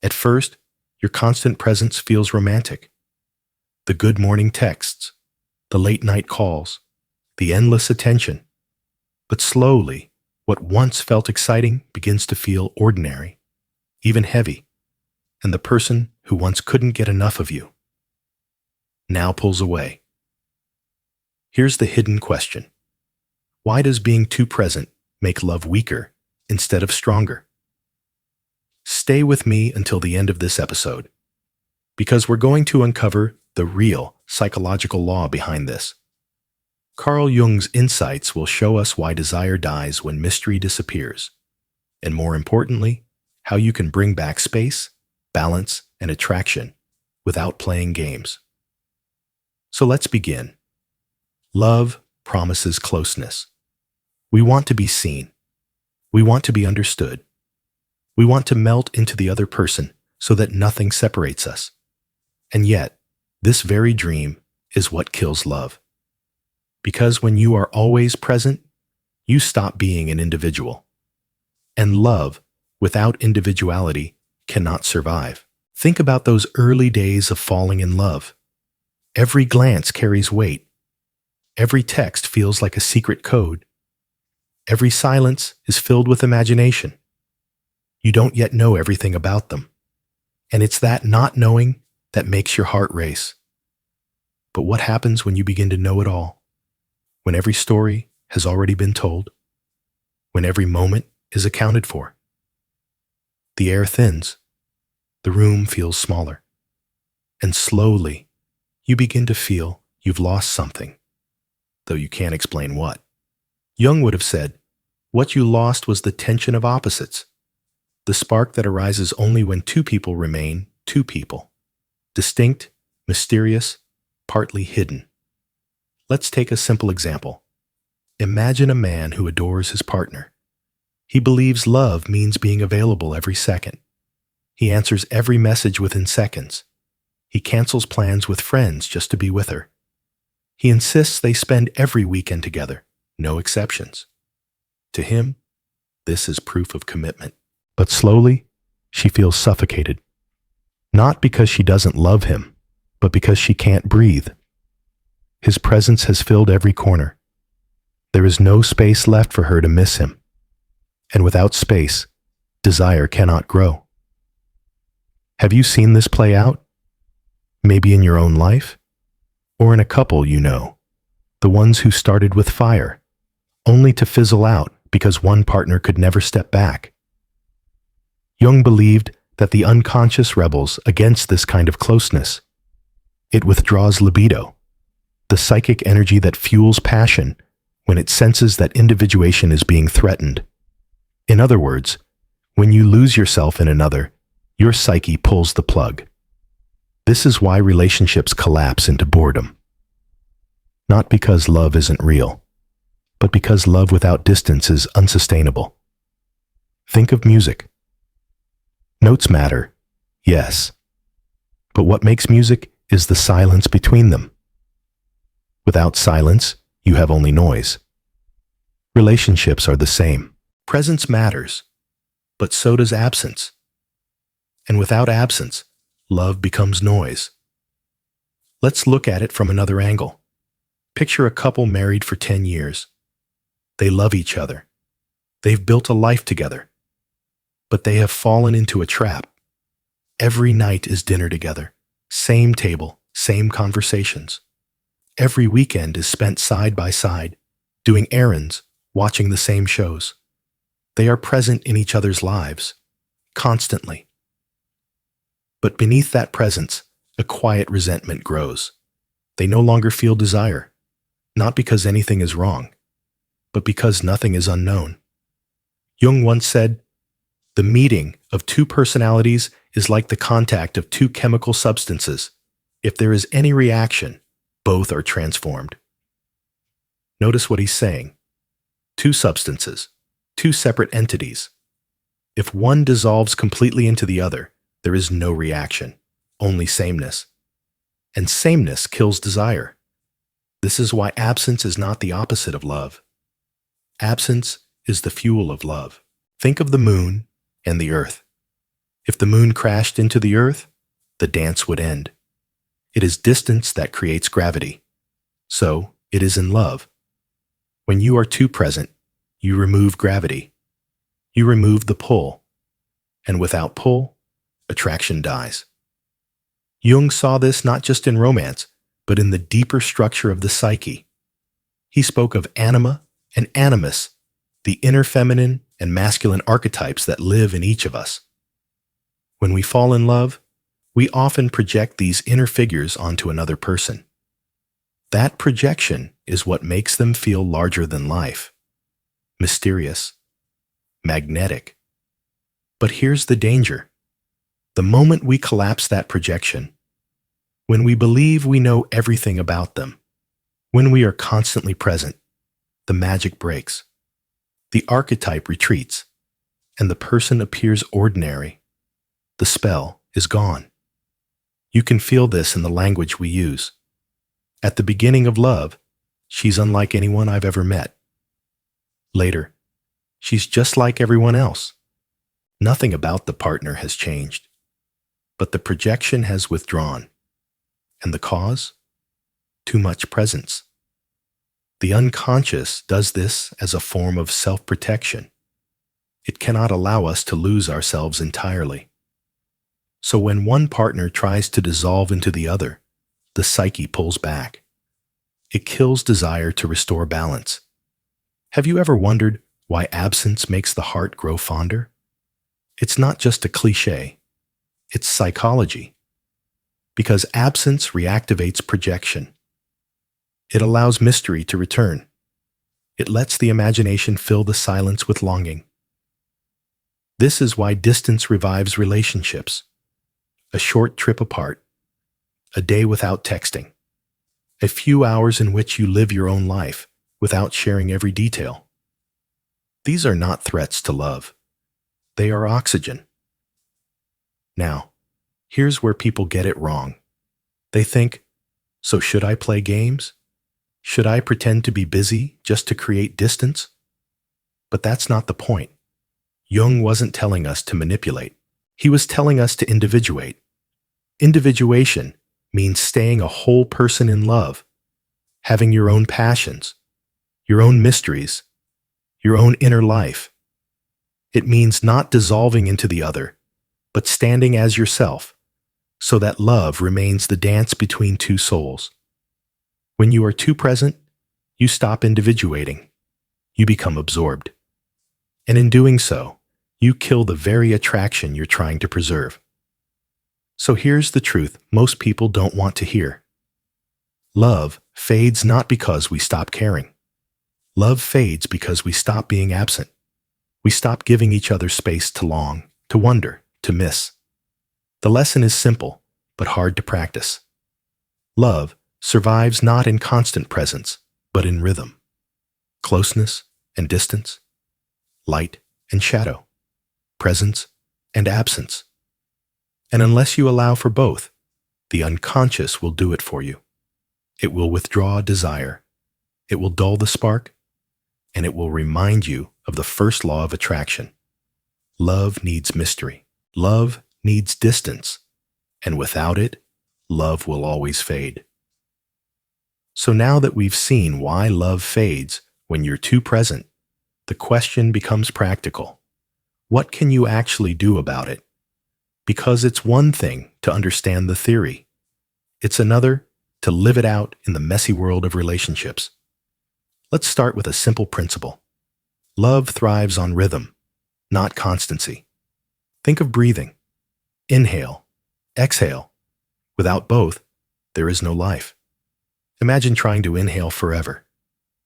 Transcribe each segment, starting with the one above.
At first, your constant presence feels romantic. The good morning texts, the late night calls, the endless attention. But slowly, what once felt exciting begins to feel ordinary, even heavy, and the person who once couldn't get enough of you now pulls away. Here's the hidden question. Why does being too present make love weaker instead of stronger? Stay with me until the end of this episode, because we're going to uncover the real psychological law behind this. Carl Jung's insights will show us why desire dies when mystery disappears, and more importantly, how you can bring back space, balance, and attraction without playing games. So let's begin. Love promises closeness. We want to be seen. We want to be understood. We want to melt into the other person so that nothing separates us. And yet, this very dream is what kills love. Because when you are always present, you stop being an individual. And love, without individuality, cannot survive. Think about those early days of falling in love. Every glance carries weight. Every text feels like a secret code. Every silence is filled with imagination. You don't yet know everything about them. And it's that not knowing that makes your heart race. But what happens when you begin to know it all? When every story has already been told? When every moment is accounted for? The air thins. The room feels smaller. And slowly, you begin to feel you've lost something, though you can't explain what. Jung would have said, what you lost was the tension of opposites, the spark that arises only when two people remain two people, distinct, mysterious, partly hidden. Let's take a simple example. Imagine a man who adores his partner. He believes love means being available every second. He answers every message within seconds. He cancels plans with friends just to be with her. He insists they spend every weekend together, no exceptions. To him, this is proof of commitment. But slowly, she feels suffocated. Not because she doesn't love him, but because she can't breathe. His presence has filled every corner. There is no space left for her to miss him. And without space, desire cannot grow. Have you seen this play out? Maybe in your own life? Or in a couple you know, the ones who started with fire, only to fizzle out because one partner could never step back. Jung believed that the unconscious rebels against this kind of closeness. It withdraws libido, the psychic energy that fuels passion when it senses that individuation is being threatened. In other words, when you lose yourself in another, your psyche pulls the plug. This is why relationships collapse into boredom. Not because love isn't real, but because love without distance is unsustainable. Think of music. Notes matter, yes. But what makes music is the silence between them. Without silence, you have only noise. Relationships are the same. Presence matters, but so does absence. And without absence, love becomes noise. Let's look at it from another angle. Picture a couple married for 10 years. They love each other. They've built a life together. But they have fallen into a trap. Every night is dinner together. Same table, same conversations. Every weekend is spent side by side, doing errands, watching the same shows. They are present in each other's lives, constantly. But beneath that presence, a quiet resentment grows. They no longer feel desire, not because anything is wrong, but because nothing is unknown. Jung once said, "The meeting of two personalities is like the contact of two chemical substances. If there is any reaction, both are transformed." Notice what he's saying. Two substances, two separate entities. If one dissolves completely into the other, there is no reaction, only sameness. And sameness kills desire. This is why absence is not the opposite of love. Absence is the fuel of love. Think of the moon and the earth. If the moon crashed into the earth, the dance would end. It is distance that creates gravity. So, it is in love. When you are too present, you remove gravity. You remove the pull. And without pull, attraction dies. Jung saw this not just in romance, but in the deeper structure of the psyche. He spoke of anima and animus, the inner feminine and masculine archetypes that live in each of us. When we fall in love, we often project these inner figures onto another person. That projection is what makes them feel larger than life, mysterious, magnetic. But here's the danger. The moment we collapse that projection, when we believe we know everything about them, when we are constantly present, the magic breaks. The archetype retreats, and the person appears ordinary. The spell is gone. You can feel this in the language we use. At the beginning of love, she's unlike anyone I've ever met. Later, she's just like everyone else. Nothing about the partner has changed, but the projection has withdrawn. And the cause? Too much presence. The unconscious does this as a form of self-protection. It cannot allow us to lose ourselves entirely. So when one partner tries to dissolve into the other, the psyche pulls back. It kills desire to restore balance. Have you ever wondered why absence makes the heart grow fonder? It's not just a cliché. It's psychology. Because absence reactivates projection. It allows mystery to return. It lets the imagination fill the silence with longing. This is why distance revives relationships. A short trip apart, a day without texting, a few hours in which you live your own life without sharing every detail. These are not threats to love. They are oxygen. Now, here's where people get it wrong. They think, so should I play games? Should I pretend to be busy just to create distance? But that's not the point. Jung wasn't telling us to manipulate. He was telling us to individuate. Individuation means staying a whole person in love, having your own passions, your own mysteries, your own inner life. It means not dissolving into the other, but standing as yourself, so that love remains the dance between two souls. When you are too present, you stop individuating. You become absorbed. And in doing so, you kill the very attraction you're trying to preserve. So here's the truth most people don't want to hear. Love fades not because we stop caring. Love fades because we stop being absent. We stop giving each other space to long, to wonder, to miss. The lesson is simple, but hard to practice. Love survives not in constant presence, but in rhythm. Closeness and distance, light and shadow, presence and absence. And unless you allow for both, the unconscious will do it for you. It will withdraw desire. It will dull the spark, and it will remind you of the first law of attraction. Love needs mystery. Love needs distance. And without it, love will always fade. So now that we've seen why love fades when you're too present, the question becomes practical. What can you actually do about it? Because it's one thing to understand the theory. It's another to live it out in the messy world of relationships. Let's start with a simple principle. Love thrives on rhythm, not constancy. Think of breathing. Inhale, exhale. Without both, there is no life. Imagine trying to inhale forever.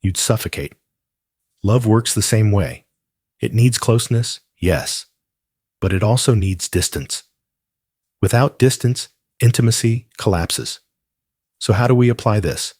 You'd suffocate. Love works the same way. It needs closeness, yes, but it also needs distance. Without distance, intimacy collapses. So how do we apply this?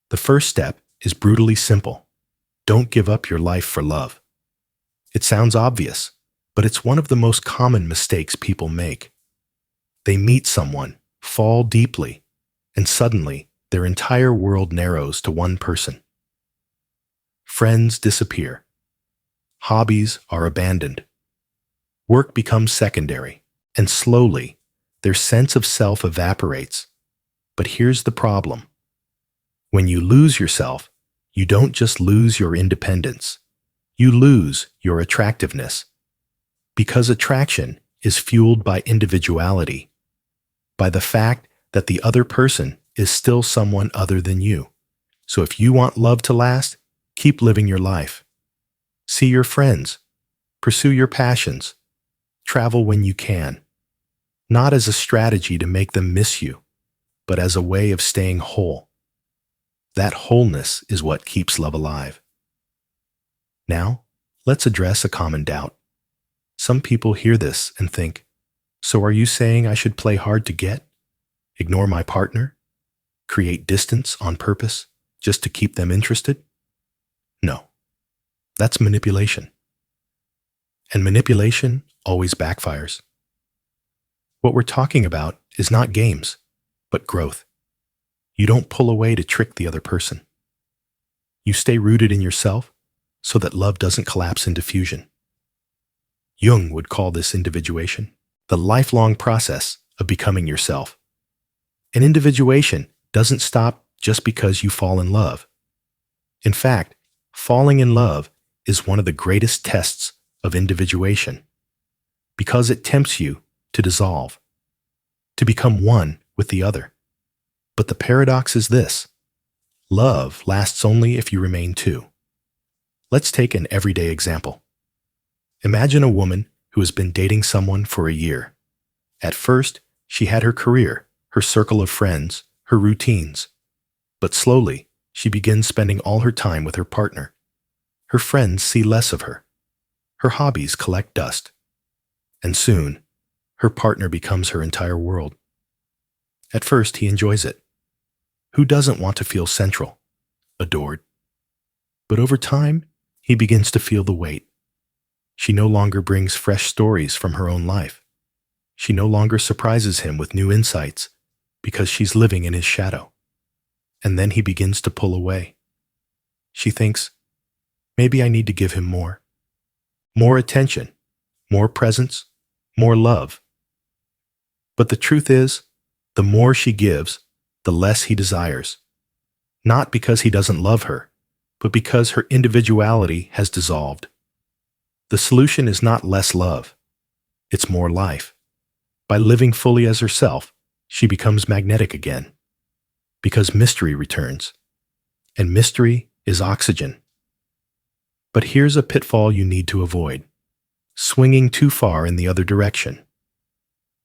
The first step is brutally simple. Don't give up your life for love. It sounds obvious, but it's one of the most common mistakes people make. They meet someone, fall deeply, and suddenly their entire world narrows to one person. Friends disappear. Hobbies are abandoned. Work becomes secondary. And slowly, their sense of self evaporates. But here's the problem. When you lose yourself, you don't just lose your independence. You lose your attractiveness. Because attraction is fueled by individuality, by the fact that the other person is still someone other than you. So if you want love to last, keep living your life. See your friends. Pursue your passions. Travel when you can. Not as a strategy to make them miss you, but as a way of staying whole. That wholeness is what keeps love alive. Now, let's address a common doubt. Some people hear this and think, so are you saying I should play hard to get? Ignore my partner? Create distance on purpose just to keep them interested? No, that's manipulation. And manipulation always backfires. What we're talking about is not games, but growth. You don't pull away to trick the other person. You stay rooted in yourself so that love doesn't collapse into fusion. Jung would call this individuation, the lifelong process of becoming yourself. And individuation doesn't stop just because you fall in love. In fact, falling in love is one of the greatest tests of individuation because it tempts you to dissolve, to become one with the other. But the paradox is this: love lasts only if you remain two. Let's take an everyday example. Imagine a woman who has been dating someone for a year. At first, she had her career, her circle of friends, her routines. But slowly, she begins spending all her time with her partner. Her friends see less of her. Her hobbies collect dust. And soon, her partner becomes her entire world. At first, he enjoys it. Who doesn't want to feel central, adored? But over time, he begins to feel the weight. She no longer brings fresh stories from her own life. She no longer surprises him with new insights because she's living in his shadow. And then he begins to pull away. She thinks, maybe I need to give him more. More attention, more presence, more love. But the truth is, the more she gives, the less he desires. Not because he doesn't love her, but because her individuality has dissolved. The solution is not less love. It's more life. By living fully as herself, she becomes magnetic again. Because mystery returns. And mystery is oxygen. But here's a pitfall you need to avoid: swinging too far in the other direction.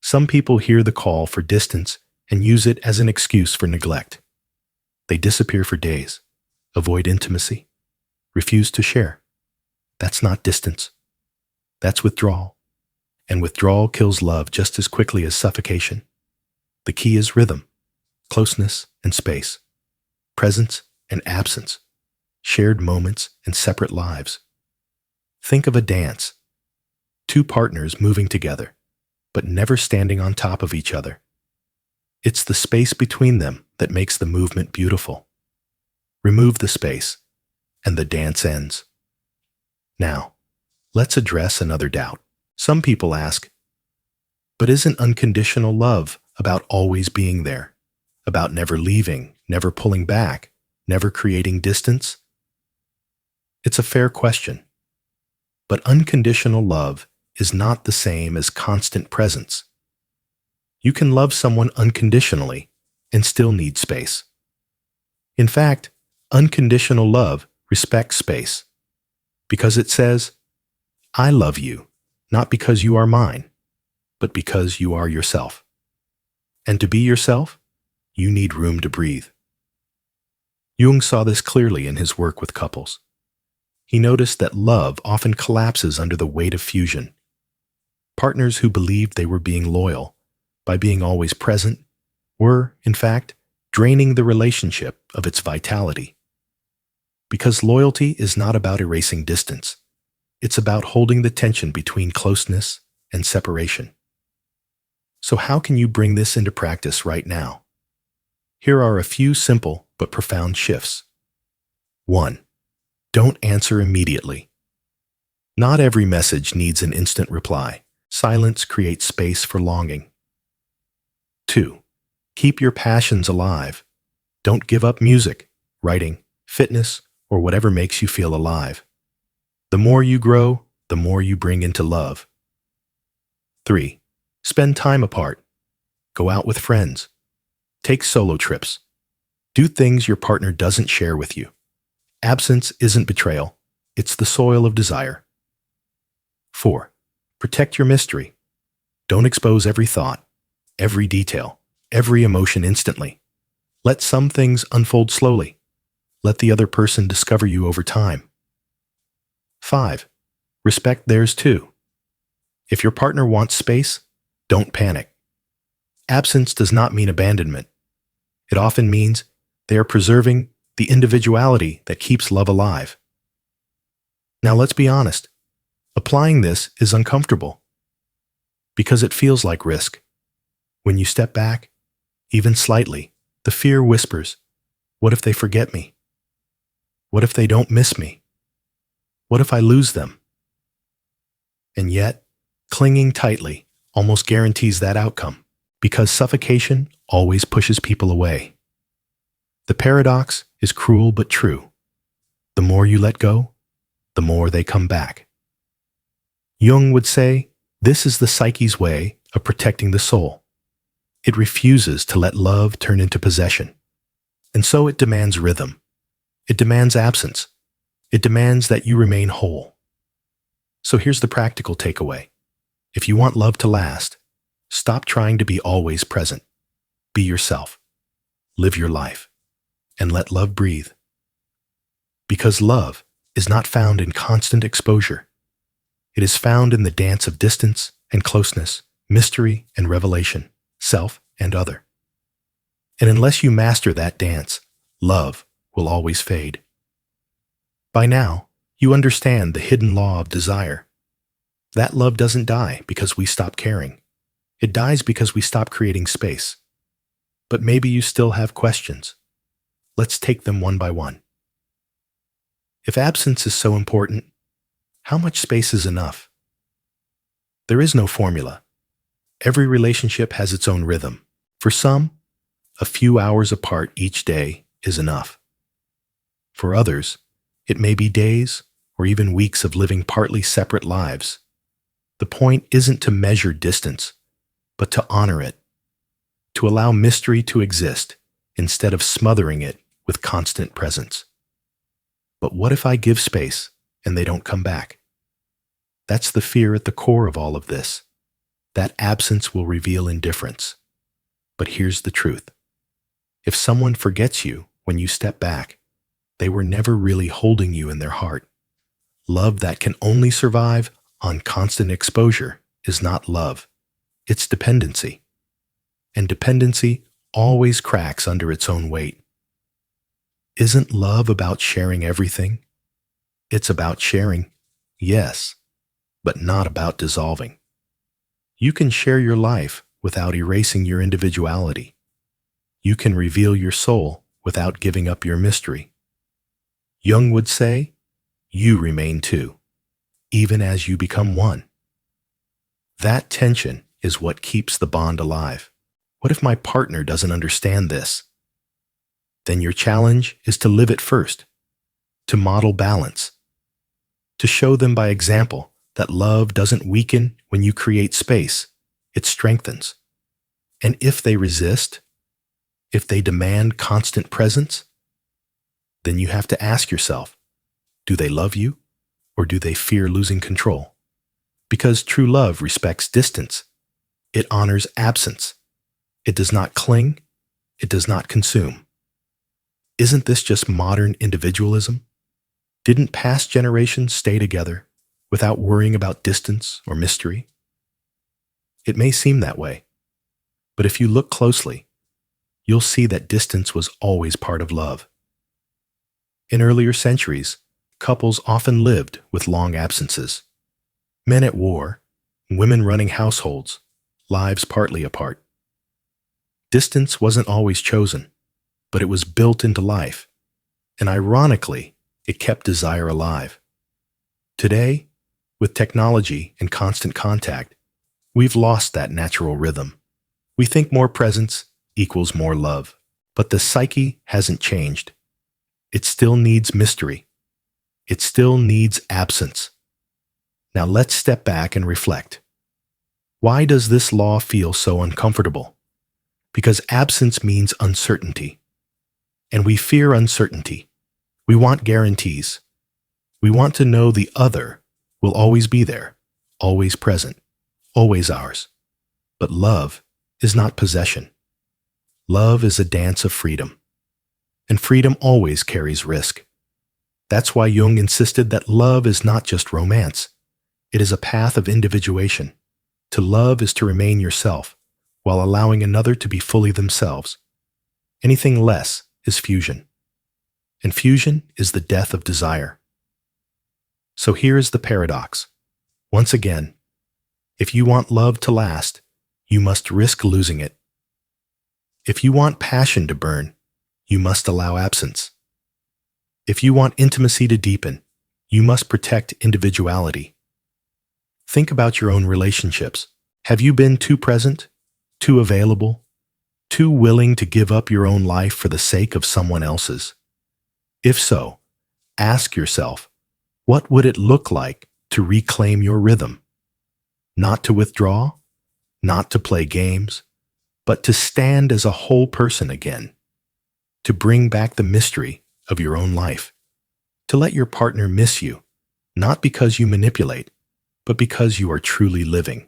Some people hear the call for distance and use it as an excuse for neglect. They disappear for days, avoid intimacy, refuse to share. That's not distance. That's withdrawal. And withdrawal kills love just as quickly as suffocation. The key is rhythm, closeness and space, presence and absence, shared moments and separate lives. Think of a dance. Two partners moving together, but never standing on top of each other. It's the space between them that makes the movement beautiful. Remove the space, and the dance ends. Now, let's address another doubt. Some people ask, but isn't unconditional love about always being there, about never leaving, never pulling back, never creating distance? It's a fair question. But unconditional love is not the same as constant presence. You can love someone unconditionally and still need space. In fact, unconditional love respects space because it says, I love you, not because you are mine, but because you are yourself. And to be yourself, you need room to breathe. Jung saw this clearly in his work with couples. He noticed that love often collapses under the weight of fusion. Partners who believed they were being loyal by being always present were, in fact, draining the relationship of its vitality. Because loyalty is not about erasing distance. It's about holding the tension between closeness and separation. So how can you bring this into practice right now? Here are a few simple but profound shifts. 1. Don't answer immediately. Not every message needs an instant reply. Silence creates space for longing. 2. Keep your passions alive. Don't give up music, writing, fitness, or whatever makes you feel alive. The more you grow, the more you bring into love. 3. Spend time apart. Go out with friends. Take solo trips. Do things your partner doesn't share with you. Absence isn't betrayal. It's the soil of desire. 4. Protect your mystery. Don't expose every thought, every detail, every emotion instantly. Let some things unfold slowly. Let the other person discover you over time. 5. Respect theirs too. If your partner wants space, don't panic. Absence does not mean abandonment. It often means they are preserving the individuality that keeps love alive. Now let's be honest. Applying this is uncomfortable because it feels like risk. When you step back, even slightly, the fear whispers, what if they forget me? What if they don't miss me? What if I lose them? And yet, clinging tightly almost guarantees that outcome because suffocation always pushes people away. The paradox is cruel but true. The more you let go, the more they come back. Jung would say, this is the psyche's way of protecting the soul. It refuses to let love turn into possession. And so it demands rhythm. It demands absence. It demands that you remain whole. So here's the practical takeaway. If you want love to last, stop trying to be always present. Be yourself. Live your life. And let love breathe. Because love is not found in constant exposure. It is found in the dance of distance and closeness, mystery and revelation, self and other. And unless you master that dance, love will always fade. By now, you understand the hidden law of desire. That love doesn't die because we stop caring. It dies because we stop creating space. But maybe you still have questions. Let's take them one by one. If absence is so important, how much space is enough? There is no formula. Every relationship has its own rhythm. For some, a few hours apart each day is enough. For others, it may be days or even weeks of living partly separate lives. The point isn't to measure distance, but to honor it, to allow mystery to exist instead of smothering it with constant presence. But what if I give space and they don't come back? That's the fear at the core of all of this. That absence will reveal indifference. But here's the truth. If someone forgets you when you step back, they were never really holding you in their heart. Love that can only survive on constant exposure is not love. It's dependency. And dependency always cracks under its own weight. Isn't love about sharing everything? It's about sharing, yes, but not about dissolving. You can share your life without erasing your individuality. You can reveal your soul without giving up your mystery. Jung would say, you remain two, even as you become one. That tension is what keeps the bond alive. What if my partner doesn't understand this? Then your challenge is to live it first, to model balance, to show them by example that love doesn't weaken when you create space, it strengthens. And if they resist, if they demand constant presence, then you have to ask yourself, do they love you or do they fear losing control? Because true love respects distance. It honors absence. It does not cling. It does not consume. Isn't this just modern individualism? Didn't past generations stay together without worrying about distance or mystery? It may seem that way, but if you look closely, you'll see that distance was always part of love. In earlier centuries, couples often lived with long absences. Men at war, women running households, lives partly apart. Distance wasn't always chosen, but it was built into life, and ironically, it kept desire alive. Today, with technology and constant contact, We've lost that natural rhythm. We think more presence equals more love. But the psyche hasn't changed. It still needs mystery. It still needs absence. Now let's step back and reflect. Why does this law feel so uncomfortable? Because absence means uncertainty. And we fear uncertainty. We want guarantees. We want to know the other will always be there, always present, always ours. But love is not possession. Love is a dance of freedom. And freedom always carries risk. That's why Jung insisted that love is not just romance. It is a path of individuation. To love is to remain yourself, while allowing another to be fully themselves. Anything less is fusion. And fusion is the death of desire. So here is the paradox. Once again, if you want love to last, you must risk losing it. If you want passion to burn, you must allow absence. If you want intimacy to deepen, you must protect individuality. Think about your own relationships. Have you been too present, too available, too willing to give up your own life for the sake of someone else's? If so, ask yourself, what would it look like to reclaim your rhythm? Not to withdraw, not to play games, but to stand as a whole person again, to bring back the mystery of your own life, to let your partner miss you, not because you manipulate, but because you are truly living.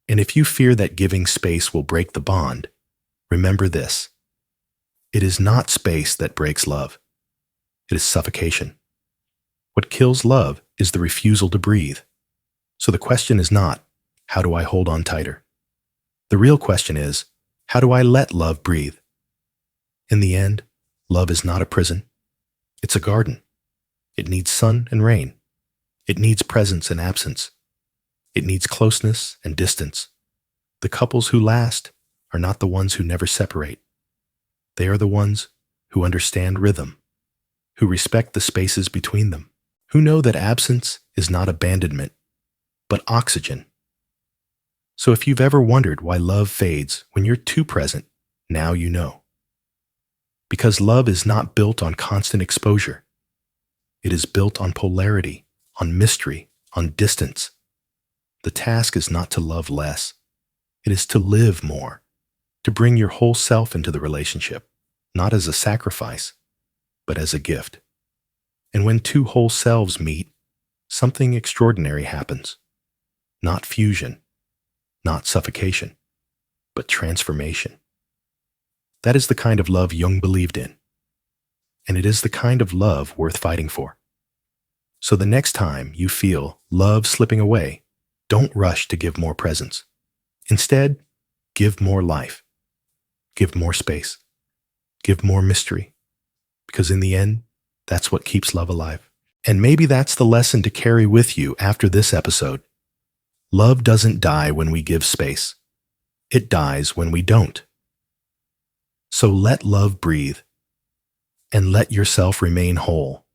And if you fear that giving space will break the bond, remember this. It is not space that breaks love. It is suffocation. What kills love is the refusal to breathe. So the question is not, how do I hold on tighter? The real question is, how do I let love breathe? In the end, love is not a prison. It's a garden. It needs sun and rain. It needs presence and absence. It needs closeness and distance. The couples who last are not the ones who never separate. They are the ones who understand rhythm, who respect the spaces between them, who know that absence is not abandonment, but oxygen. So if you've ever wondered why love fades when you're too present, now you know. Because love is not built on constant exposure. It is built on polarity, on mystery, on distance. The task is not to love less. It is to live more, to bring your whole self into the relationship, not as a sacrifice, but as a gift. And when two whole selves meet, something extraordinary happens. Not fusion, not suffocation, but transformation. That is the kind of love Jung believed in. And it is the kind of love worth fighting for. So the next time you feel love slipping away, don't rush to give more presence. Instead, give more life. Give more space. Give more mystery. Because in the end, that's what keeps love alive. And maybe that's the lesson to carry with you after this episode. Love doesn't die when we give space. It dies when we don't. So let love breathe, and let yourself remain whole.